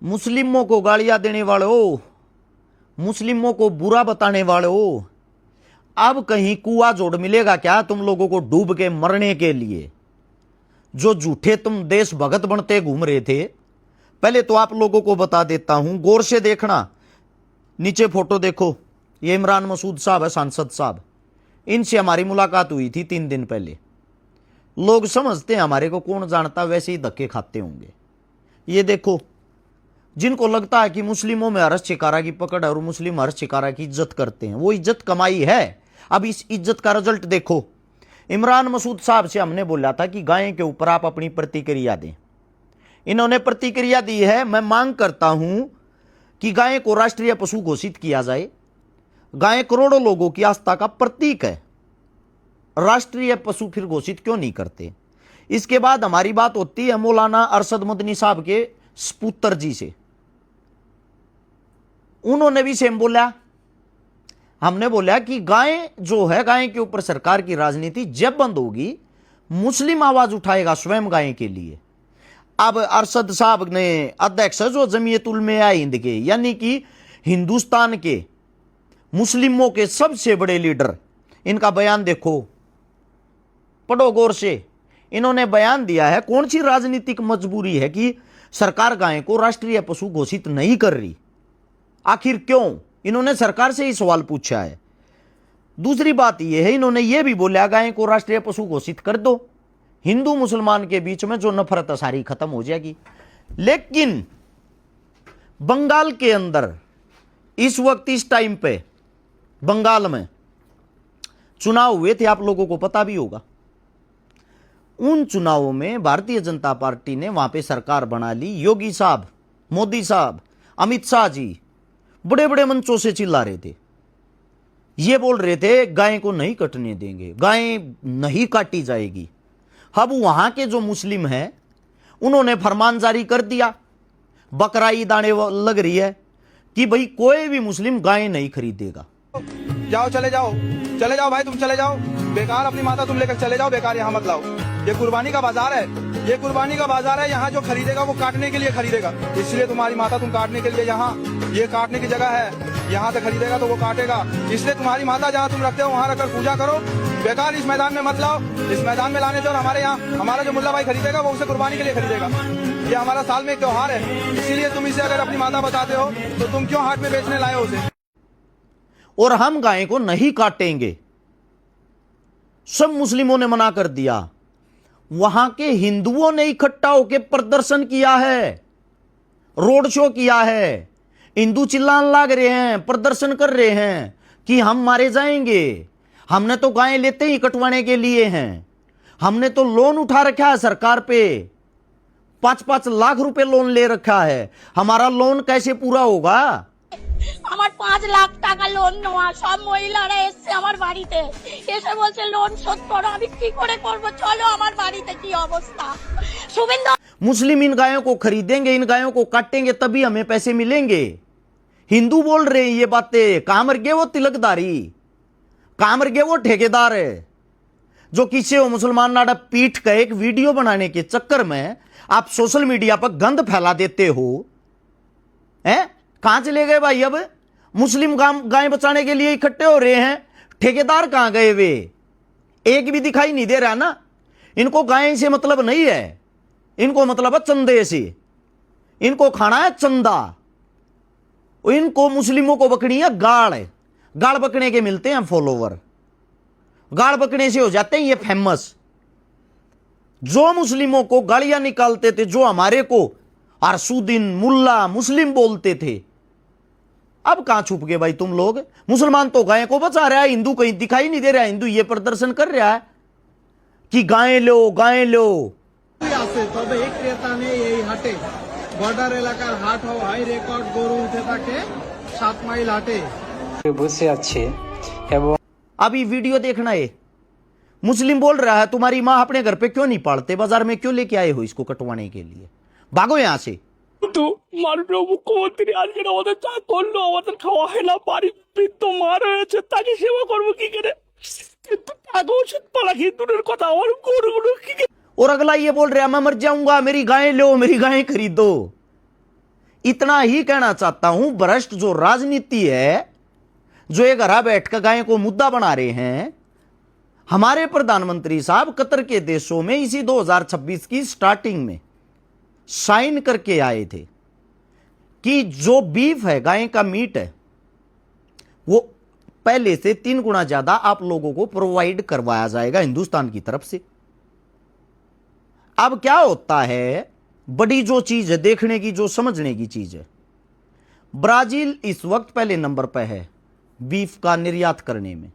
मुस्लिमों को गालियां देने वालों, मुस्लिमों को बुरा बताने वालों, अब कहीं कुआं जोड़ मिलेगा क्या तुम लोगों को डूब के मरने के लिए? जो झूठे तुम देशभक्त बनते घूम रहे थे। पहले तो आप लोगों को बता देता हूं, गौर से देखना, नीचे फोटो देखो, ये इमरान मसूद साहब है, सांसद साहब। इनसे हमारी मुलाकात हुई थी 3 दिन पहले। लोग समझते हैं हमारे को कौन जानता, वैसे ही धक्के खाते होंगे। ये देखो, जिनको लगता है कि मुस्लिमों में हर्ष चिकारा की पकड़ है और मुस्लिम हर्ष चिकारा की इज्जत करते हैं, वो इज्जत कमाई है। अब इस इज्जत का रिजल्ट देखो। इमरान मसूद साहब से हमने बोला था कि गाय के ऊपर आप अपनी प्रतिक्रिया दें। इन्होंने प्रतिक्रिया दी है। मैं मांग करता हूं कि गाय को राष्ट्रीय पशु घोषित किया जाए। गाय करोड़ों लोगों की आस्था का प्रतीक है, राष्ट्रीय पशु फिर घोषित क्यों नहीं करते? इसके बाद हमारी बात होती है मौलाना अरशद मदनी साहब के सपुत्र जी से। उन्होंने भी सेम बोला। हमने बोला कि गाय जो है, गाय के ऊपर सरकार की राजनीति जब बंद होगी, मुस्लिम आवाज उठाएगा स्वयं गाय के लिए। अब अरशद साहब ने, अध्यक्ष जो जमीयत उलमा हिंद के, यानी कि हिंदुस्तान के मुस्लिमों के सबसे बड़े लीडर, इनका बयान देखो, पढ़ो गौर से। इन्होंने बयान दिया है, कौन सी राजनीतिक मजबूरी है कि सरकार गाय को राष्ट्रीय पशु घोषित नहीं कर रही, आखिर क्यों? इन्होंने सरकार से ही सवाल पूछा है। दूसरी बात यह है, इन्होंने यह भी बोला गाय को राष्ट्रीय पशु घोषित कर दो, हिंदू मुसलमान के बीच में जो नफरत है सारी खत्म हो जाएगी। लेकिन बंगाल के अंदर इस वक्त, इस टाइम पे बंगाल में चुनाव हुए थे, आप लोगों को पता भी होगा। उन चुनावों में भारतीय जनता पार्टी ने वहां पे सरकार बना ली। योगी साहब, मोदी साहब, अमित शाह जी बड़े बड़े मंचों से चिल्ला रहे थे, ये बोल रहे थे गाय को नहीं कटने देंगे, गाय नहीं काटी जाएगी। अब वहां के जो मुस्लिम हैं उन्होंने फरमान जारी कर दिया, बकरा ईद आने लग रही है कि भाई कोई भी मुस्लिम गाय नहीं खरीदेगा। जाओ, चले जाओ भाई, तुम चले जाओ, बेकार अपनी माता तुम लेकर चले जाओ, बेकार यहाँ मत लाओ। ये कुर्बानी का बाजार है, ये कुर्बानी का बाजार है। यहाँ जो खरीदेगा वो काटने के लिए खरीदेगा, इसलिए तुम्हारी माता तुम काटने के लिए, यहाँ ये काटने की जगह है, यहाँ से खरीदेगा तो वो काटेगा। इसलिए तुम्हारी माता जहाँ तुम रखते हो वहाँ रखकर पूजा करो, बेकार इस मैदान में मत लाओ। इस मैदान में लाने दो, और हमारे यहाँ हमारा जो मुल्ला भाई खरीदेगा वो उसे कुर्बानी के लिए खरीदेगा। ये हमारा साल में एक त्योहार है, इसीलिए तुम इसे अगर अपनी माता बताते हो तो तुम क्यों हाट में बेचने लाए हो उसे? और हम गाय को नहीं काटेंगे, सब मुस्लिमों ने मना कर दिया। वहां के हिंदुओं ने इकट्ठा होकर प्रदर्शन किया है, रोड शो किया है। हिंदू चिल्लाने लग रहे हैं, प्रदर्शन कर रहे हैं कि हम मारे जाएंगे। हमने तो गाय लेते ही कटवाने के लिए हैं, हमने तो लोन उठा रखा है सरकार पे, 5-5 लाख रुपए लोन ले रखा है। हमारा लोन कैसे पूरा होगा? আমার 5 লাখ টাকা লোন নেওয়া, সব মহিলারা এসে আমার বাড়িতে এসে বলছে লোন শোধ করো। আমি কি করে করব? চলো আমার বাড়িতে কি অবস্থা। শুভেন্দু मुस्लिम इन गायों को खरीदेंगे, इन गायों को काटेंगे, तभी हमें पैसे मिलेंगे। हिंदू बोल रहे हैं ये बातें। कहां मर गए वो तिलकदारी, कहां मर गए वो ठेकेदार है जो किसी हो मुसलमान नाडा पीठ का एक वीडियो बनाने के चक्कर में आप सोशल मीडिया पर गंद फैला देते हो। हैं, कहां चले गए भाई? अब मुस्लिम गाय बचाने के लिए इकट्ठे हो रहे हैं, ठेकेदार कहां गए? वे एक भी दिखाई नहीं दे रहा ना। इनको गाय से मतलब नहीं है, इनको मतलब है चंदे से। इनको खाना है चंदा। इनको मुस्लिमों को बकनी है गाड़। गाड़ बकने के मिलते हैं फॉलोवर, गाड़ बकने से हो जाते हैं ये फेमस। जो मुस्लिमों को गालियां निकालते थे, जो हमारे को अरसुद्दीन मुल्ला मुस्लिम बोलते थे, अब कहां छुप गए भाई तुम लोग? मुसलमान तो गाय को बचा रहा है, हिंदू कहीं दिखाई नहीं दे रहा है। हिंदू ये प्रदर्शन कर रहा है कि गाय लो, गाय लो। তবে এই ক্রেতা নেই এই হাটে। বর্ডার এলাকার হাট হওয়ায় হাই রেকর্ড গরু উঠে থাকে 7 মাইল হাটে বসে আছে। এবং अभी वीडियो देखना है, मुस्लिम बोल रहा है तुम्हारी मां अपने घर पे क्यों नहीं पालते, बाजार में क्यों लेके आए हो इसको कटवाने के लिए? भागो यहां से। তো মাননীয় মুখ্যমন্ত্রী আজকে আমাদের চা করলো, আমাদের খাওয়া হয় না, বাড়ি বৃদ্ধ মা রয়েছে, তাকে সেবা করবো কি করে? কিন্তু তাকে ওষুধ পালা কি দূরের কথা, আমার গরুগুলো কি। और अगला ये बोल रहा है मैं मर जाऊंगा, मेरी गाय लो, मेरी गाय खरीदो। इतना ही कहना चाहता हूं, भ्रष्ट जो राजनीति है, जो ये घरा बैठ कर गाय को मुद्दा बना रहे हैं, हमारे प्रधानमंत्री साहब कतर के देशों में इसी 2026 की स्टार्टिंग में साइन करके आए थे कि जो बीफ है, गाय का मीट है, वो पहले से 3 गुना ज्यादा आप लोगों को प्रोवाइड करवाया जाएगा हिंदुस्तान की तरफ से। अब क्या होता है, बड़ी जो चीज है देखने की, जो समझने की चीज है, ब्राजील इस वक्त पहले नंबर पर है बीफ का निर्यात करने में,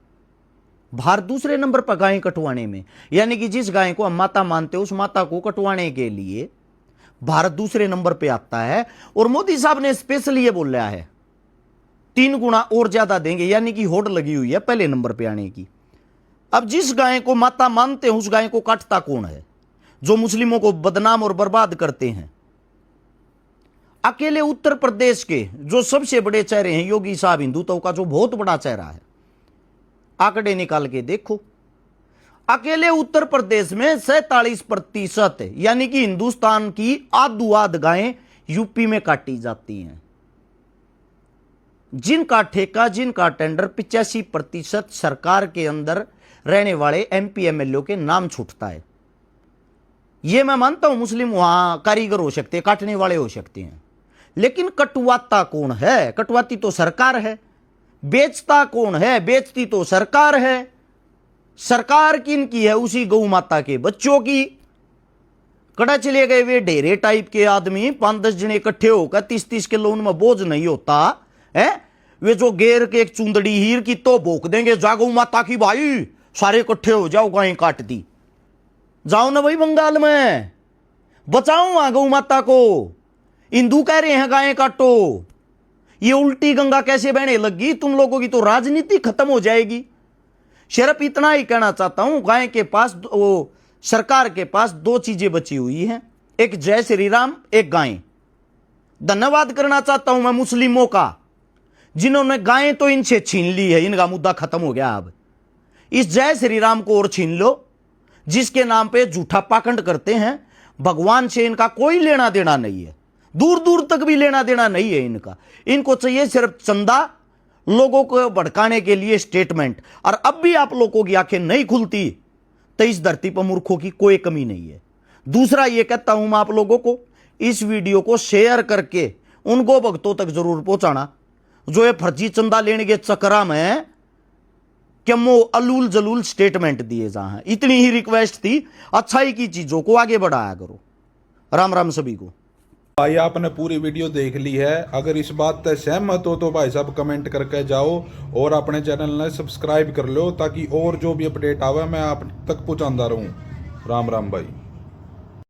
भारत दूसरे नंबर पर गाय कटवाने में। यानी कि जिस गाय को हम माता मानते हैं, उस माता को कटवाने के लिए भारत दूसरे नंबर पे आता है। और मोदी साहब ने स्पेशल ये बोला है 3 गुना और ज्यादा देंगे, यानी कि होड़ लगी हुई है पहले नंबर पे आने की। अब जिस गाय को माता मानते हैं, उस गाय को काटता कौन है? जो मुस्लिमों को बदनाम और बर्बाद करते हैं। अकेले उत्तर प्रदेश के जो सबसे बड़े चेहरे हैं, योगी साहब हिंदुत्व का जो बहुत बड़ा चेहरा है, आंकड़े निकाल के देखो, अकेले उत्तर प्रदेश में 47% यानी कि हिंदुस्तान की आध गायें यूपी में काटी जाती हैं। जिनका ठेका, जिनका टेंडर 85% सरकार के अंदर रहने वाले एमपी एमएलए के नाम छूटता है। ये मैं मानता हूं मुस्लिम वहां कारीगर हो सकते हैं, काटने वाले हो सकते हैं, लेकिन कटवाता कौन है? कटवाती तो सरकार है। बेचता कौन है? बेचती तो सरकार है। सरकार किनकी है? उसी गौ माता के बच्चों की। कड़ा चले गए वे ढेरे टाइप के आदमी, 5-10 जने इकट्ठे होकर 30-30 किलो उनमें बोझ नहीं होता है। वे जो गेर के एक चुंदड़ी हीर की तो भोंक देंगे, जा गौ माता की भाई, सारे इकट्ठे हो जाओ, गाय काट दी। जाओ ना भाई बंगाल में, बचाओ वहां गौ माता को। हिंदू कह रहे हैं गाय काटो। ये उल्टी गंगा कैसे बहने लगी? तुम लोगों की तो राजनीति खत्म हो जाएगी। सिर्फ इतना ही कहना चाहता हूं, गाय के पास, वो सरकार के पास 2 चीजें बची हुई हैं, एक जय श्री राम, एक गाय। धन्यवाद करना चाहता हूं मैं मुस्लिमों का, जिन्होंने गायें तो इनसे छीन ली है, इनका मुद्दा खत्म हो गया। अब इस जय श्री राम को और छीन लो, जिसके नाम पे झूठा पाखंड करते हैं। भगवान से इनका कोई लेना देना नहीं है, दूर दूर तक भी लेना देना नहीं है इनका। इनको चाहिए सिर्फ चंदा, लोगों को भड़काने के लिए स्टेटमेंट। और अब भी आप लोगों की आंखें नहीं खुलती तो इस धरती पर मूर्खों की कोई कमी नहीं है। दूसरा ये कहता हूं मैं आप लोगों को, इस वीडियो को शेयर करके उनको भक्तों तक जरूर पहुंचाना जो ये फर्जी चंदा लेने के चक्कर में क्यों अलूल जलूल स्टेटमेंट दिए जा हैं। इतनी ही रिक्वेस्ट थी, अच्छाई की चीजों को आगे बढ़ाया करो। राम राम सभी को। भाई आपने पूरी वीडियो देख ली है, अगर इस बात से सहमत हो तो भाई साहब कमेंट करके जाओ और अपने चैनल ने सब्सक्राइब कर लो, ताकि और जो भी अपडेट आवे मैं आप तक पहुंचाता रहूं। राम राम भाई।